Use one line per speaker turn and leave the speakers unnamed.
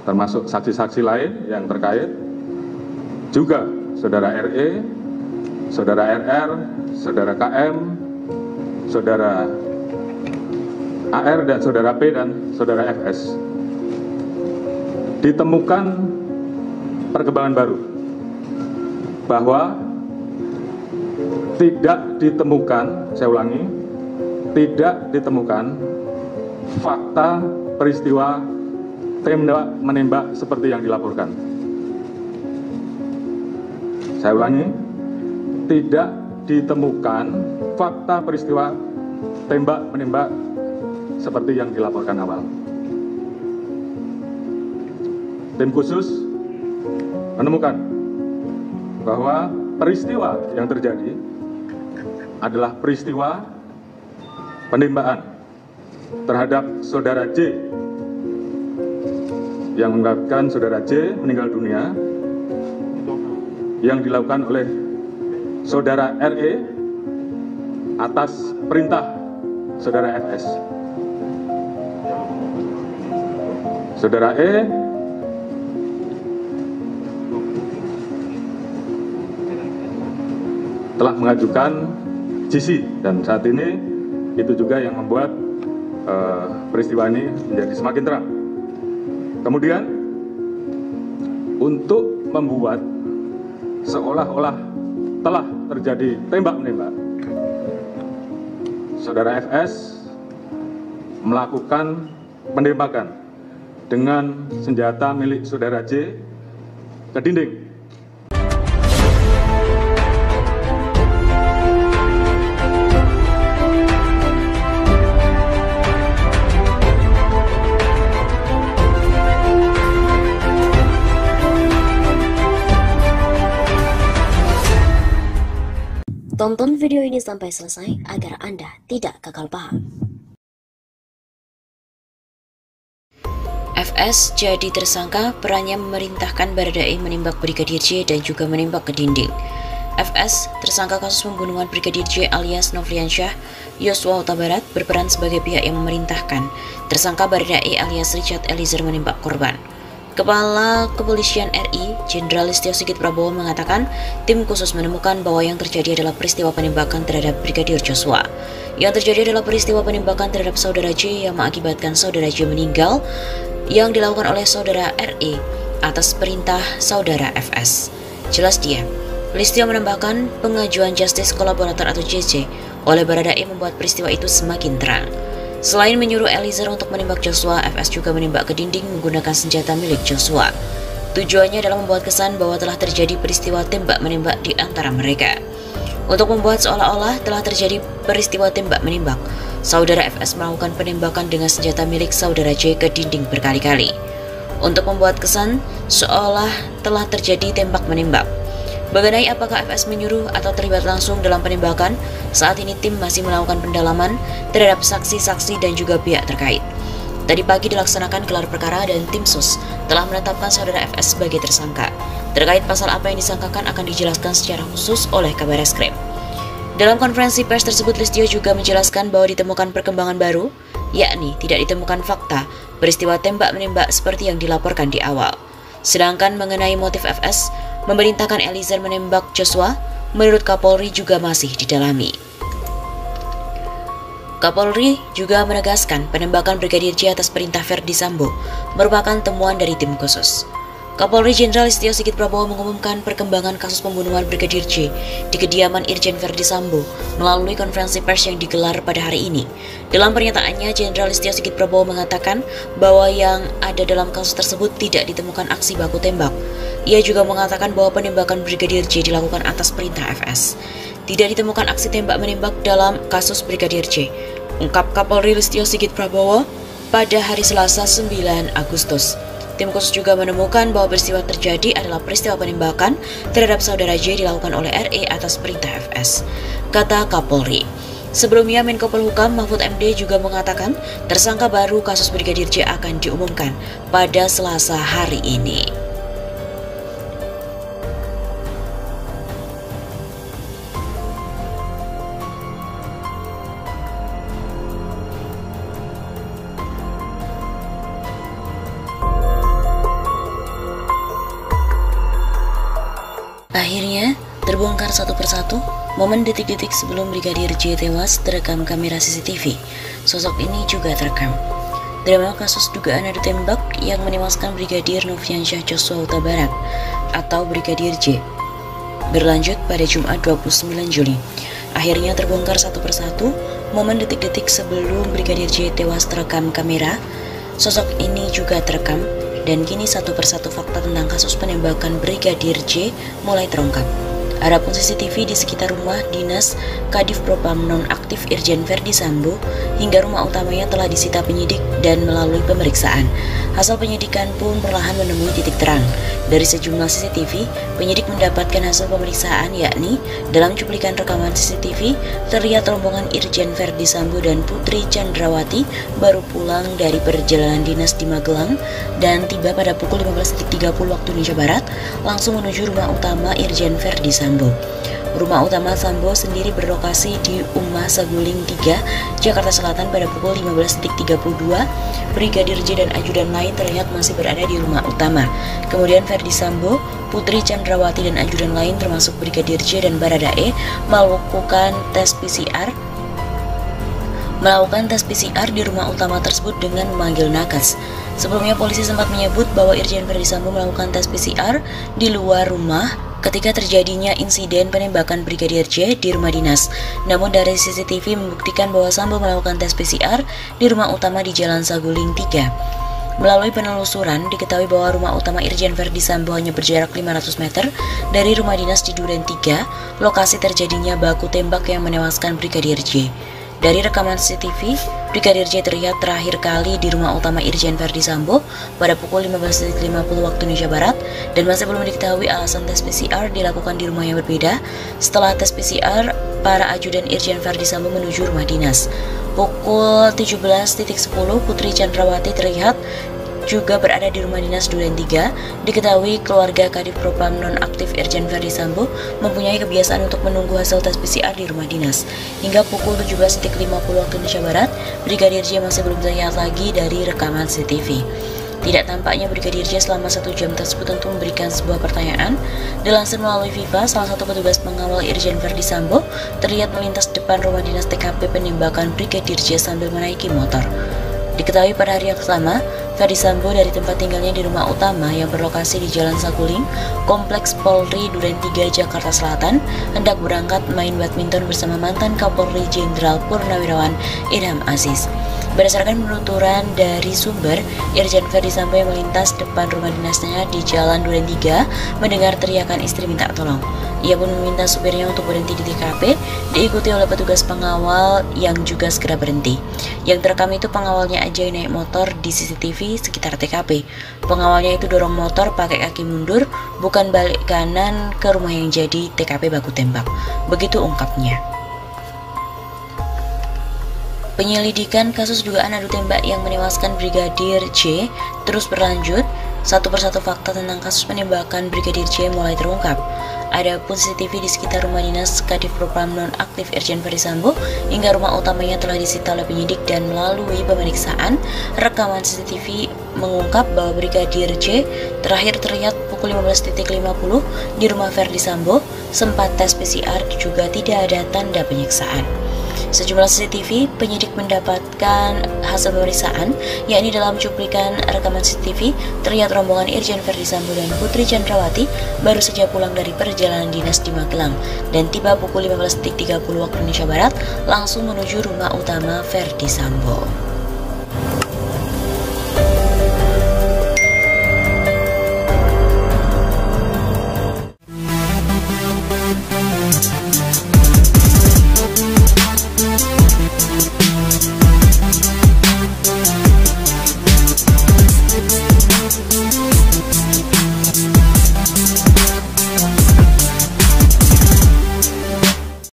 termasuk saksi-saksi lain yang terkait, juga saudara RE, saudara RR, saudara KM, saudara AR dan saudara P dan saudara FS. Ditemukan perkembangan baru bahwa tidak ditemukan, saya ulangi, tidak ditemukan fakta peristiwa tembak menembak seperti yang dilaporkan. Saya ulangi, tidak ditemukan fakta peristiwa tembak menembak seperti yang dilaporkan awal. Tim khusus menemukan bahwa peristiwa yang terjadi adalah peristiwa penembakan terhadap saudara J yang mengakibatkan saudara J meninggal dunia yang dilakukan oleh saudara RE atas perintah saudara FS. Saudara E telah mengajukan GC dan saat ini itu juga yang membuat peristiwa ini menjadi semakin terang. Kemudian untuk membuat seolah-olah telah terjadi tembak-menembak, saudara FS melakukan penembakan dengan senjata milik saudara J ke dinding.
Tonton video ini sampai selesai agar Anda tidak gagal paham. FS jadi tersangka, perannya memerintahkan Baradae menembak Brigadir J dan juga menembak ke dinding. FS, tersangka kasus pembunuhan Brigadir J alias Nofriansyah Yosua Huta Barat, berperan sebagai pihak yang memerintahkan tersangka Baradae alias Richard Eliezer menembak korban. Kepala Kepolisian RI, Jenderal Listio Sigit Prabowo mengatakan tim khusus menemukan bahwa yang terjadi adalah peristiwa penembakan terhadap Brigadir Joshua. Yang terjadi adalah peristiwa penembakan terhadap saudara J yang mengakibatkan saudara J meninggal yang dilakukan oleh saudara RE atas perintah saudara FS. Jelas dia. Listio menambahkan pengajuan Justice Collaborator atau JC oleh Baradae membuat peristiwa itu semakin terang. Selain menyuruh Eliezer untuk menembak Joshua, FS juga menembak ke dinding menggunakan senjata milik Joshua. Tujuannya adalah membuat kesan bahwa telah terjadi peristiwa tembak-menembak di antara mereka. Untuk membuat seolah-olah telah terjadi peristiwa tembak-menembak, saudara FS melakukan penembakan dengan senjata milik saudara J ke dinding berkali-kali. Untuk membuat kesan seolah telah terjadi tembak-menembak. Mengenai apakah FS menyuruh atau terlibat langsung dalam penembakan, saat ini tim masih melakukan pendalaman terhadap saksi-saksi dan juga pihak terkait. Tadi pagi dilaksanakan gelar perkara dan tim sus telah menetapkan saudara FS sebagai tersangka. Terkait pasal apa yang disangkakan akan dijelaskan secara khusus oleh Kabareskrim. Dalam konferensi pers tersebut, Listio juga menjelaskan bahwa ditemukan perkembangan baru, yakni tidak ditemukan fakta peristiwa tembak-menembak seperti yang dilaporkan di awal. Sedangkan mengenai motif FS, memerintahkan Eliezer menembak Joshua, menurut Kapolri juga masih didalami. Kapolri juga menegaskan penembakan Brigadir J atas perintah Verdi Sambo merupakan temuan dari tim khusus. Kapolri Jenderal Listio Sigit Prabowo mengumumkan perkembangan kasus pembunuhan Brigadir J di kediaman Irjen Verdi Sambo melalui konferensi pers yang digelar pada hari ini. Dalam pernyataannya, Jenderal Listio Sigit Prabowo mengatakan bahwa yang ada dalam kasus tersebut tidak ditemukan aksi baku tembak. Ia juga mengatakan bahwa penembakan Brigadir J dilakukan atas perintah FS. Tidak ditemukan aksi tembak-menembak dalam kasus Brigadir J, ungkap Kapolri Listio Sigit Prabowo pada hari Selasa 9 Agustus. Tim khusus juga menemukan bahwa peristiwa terjadi adalah peristiwa penembakan terhadap saudara J dilakukan oleh RE atas perintah FS, kata Kapolri. Sebelumnya, Menko Polhukam Mahfud MD juga mengatakan tersangka baru kasus Brigadir J akan diumumkan pada Selasa hari ini. Akhirnya, terbongkar satu persatu, momen detik-detik sebelum Brigadir J tewas terekam kamera CCTV. Sosok ini juga terekam. Drama kasus dugaan adu tembak yang menewaskan Brigadir Nofriansyah Joshua Huta Barat atau Brigadir J berlanjut pada Jumat 29 Juli. Akhirnya terbongkar satu persatu, momen detik-detik sebelum Brigadir J tewas terekam kamera. Sosok ini juga terekam, dan kini satu persatu fakta tentang kasus penembakan Brigadir J mulai terungkap. Adapun CCTV di sekitar rumah dinas Kadif Propam nonaktif Irjen Verdi Sambo hingga rumah utamanya telah disita penyidik dan melalui pemeriksaan. Hasil penyidikan pun perlahan menemui titik terang. Dari sejumlah CCTV, penyidik mendapatkan hasil pemeriksaan yakni dalam cuplikan rekaman CCTV terlihat rombongan Irjen Verdi Sambo dan Putri Chandrawati baru pulang dari perjalanan dinas di Magelang dan tiba pada pukul 15.30 waktu Indonesia Barat langsung menuju rumah utama Irjen Verdi Sambo. Rumah utama Sambo sendiri berlokasi di Umah Saguling 3, Jakarta Selatan pada pukul 15.32. Brigadir J dan ajudan lain terlihat masih berada di rumah utama. Kemudian Verdi Sambo, Putri Chandrawati dan ajudan lain termasuk Brigadir J dan Baradae melakukan tes PCR di rumah utama tersebut dengan memanggil nakes. Sebelumnya polisi sempat menyebut bahwa Irjen Verdi Sambo melakukan tes PCR di luar rumah ketika terjadinya insiden penembakan Brigadir J di rumah dinas. Namun dari CCTV membuktikan bahwa Sambo melakukan tes PCR di rumah utama di Jalan Saguling 3. Melalui penelusuran, diketahui bahwa rumah utama Irjen Verdi Sambo hanya berjarak 500 meter dari rumah dinas di Duren 3, lokasi terjadinya baku tembak yang menewaskan Brigadir J. Dari rekaman CCTV, Brigadir J terlihat terakhir kali di rumah utama Irjen Verdi Sambo pada pukul 15.50 waktu Indonesia Barat dan masih belum diketahui alasan tes PCR dilakukan di rumah yang berbeda. Setelah tes PCR, para ajudan Irjen Verdi Sambo menuju rumah dinas. Pukul 17.10 Putri Chandrawati terlihat juga berada di rumah dinas Duren 3. Diketahui keluarga Kadif Propam nonaktif Irjen Verdi Sambo mempunyai kebiasaan untuk menunggu hasil tes PCR di rumah dinas. Hingga pukul 17.50 waktu Indonesia Barat, Brigadir J masih belum terlihat lagi dari rekaman CCTV. Tidak tampaknya Brigadir J selama 1 jam tersebut tentu memberikan sebuah pertanyaan. Dilansir melalui Viva, salah satu petugas pengawal Irjen Verdi Sambo terlihat melintas depan rumah dinas TKP penembakan Brigadir J sambil menaiki motor. Diketahui pada hari yang sama, Verdi Sambo dari tempat tinggalnya di rumah utama yang berlokasi di Jalan Saguling, Kompleks Polri Duren 3, Jakarta Selatan, hendak berangkat main badminton bersama mantan Kapolri Jenderal Purnawirawan Idham Aziz. Berdasarkan penuturan dari sumber, Irjen Verdi Sambo yang melintas depan rumah dinasnya di Jalan Duren 3 mendengar teriakan istri minta tolong. Ia pun meminta supirnya untuk berhenti di TKP, diikuti oleh petugas pengawal yang juga segera berhenti. Yang terekam itu pengawalnya aja naik motor di CCTV sekitar TKP. Pengawalnya itu dorong motor pakai kaki mundur, bukan balik kanan ke rumah yang jadi TKP baku tembak. Begitu ungkapnya. Penyelidikan kasus dugaan adu tembak yang menewaskan Brigadir J terus berlanjut. Satu persatu fakta tentang kasus penembakan Brigadir J mulai terungkap. Adapun CCTV di sekitar rumah dinas Kadif Propam nonaktif Irjen Verdi Sambo hingga rumah utamanya telah disita oleh penyidik dan melalui pemeriksaan, rekaman CCTV mengungkap bahwa Brigadir J terakhir terlihat pukul 15.50 di rumah Verdi Sambo. Sempat tes PCR juga tidak ada tanda penyiksaan. Sejumlah CCTV penyidik mendapatkan hasil pemeriksaan, yakni dalam cuplikan rekaman CCTV terlihat rombongan Irjen Verdi Sambo dan Putri Chandrawati baru saja pulang dari perjalanan dinas di Magelang dan tiba pukul 15.30 waktu Indonesia Barat langsung menuju rumah utama Verdi Sambo.